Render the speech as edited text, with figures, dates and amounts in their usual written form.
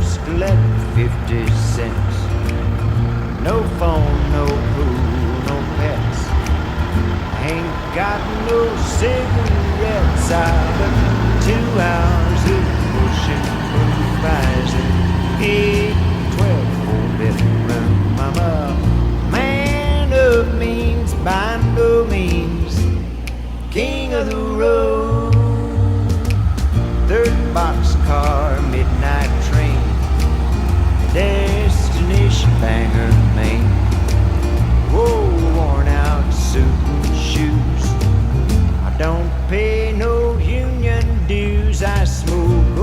just collect 50 cents. No phone, no pool, no pets. I ain't got no cigarettes. I've been 2 hours of pushing blue fires in 812 4-bedroom. I'm a man of means, by no means king of the road. Third boxcar, midnight train, destination Bangor, Maine. Whoa, worn out suit and shoes. I don't pay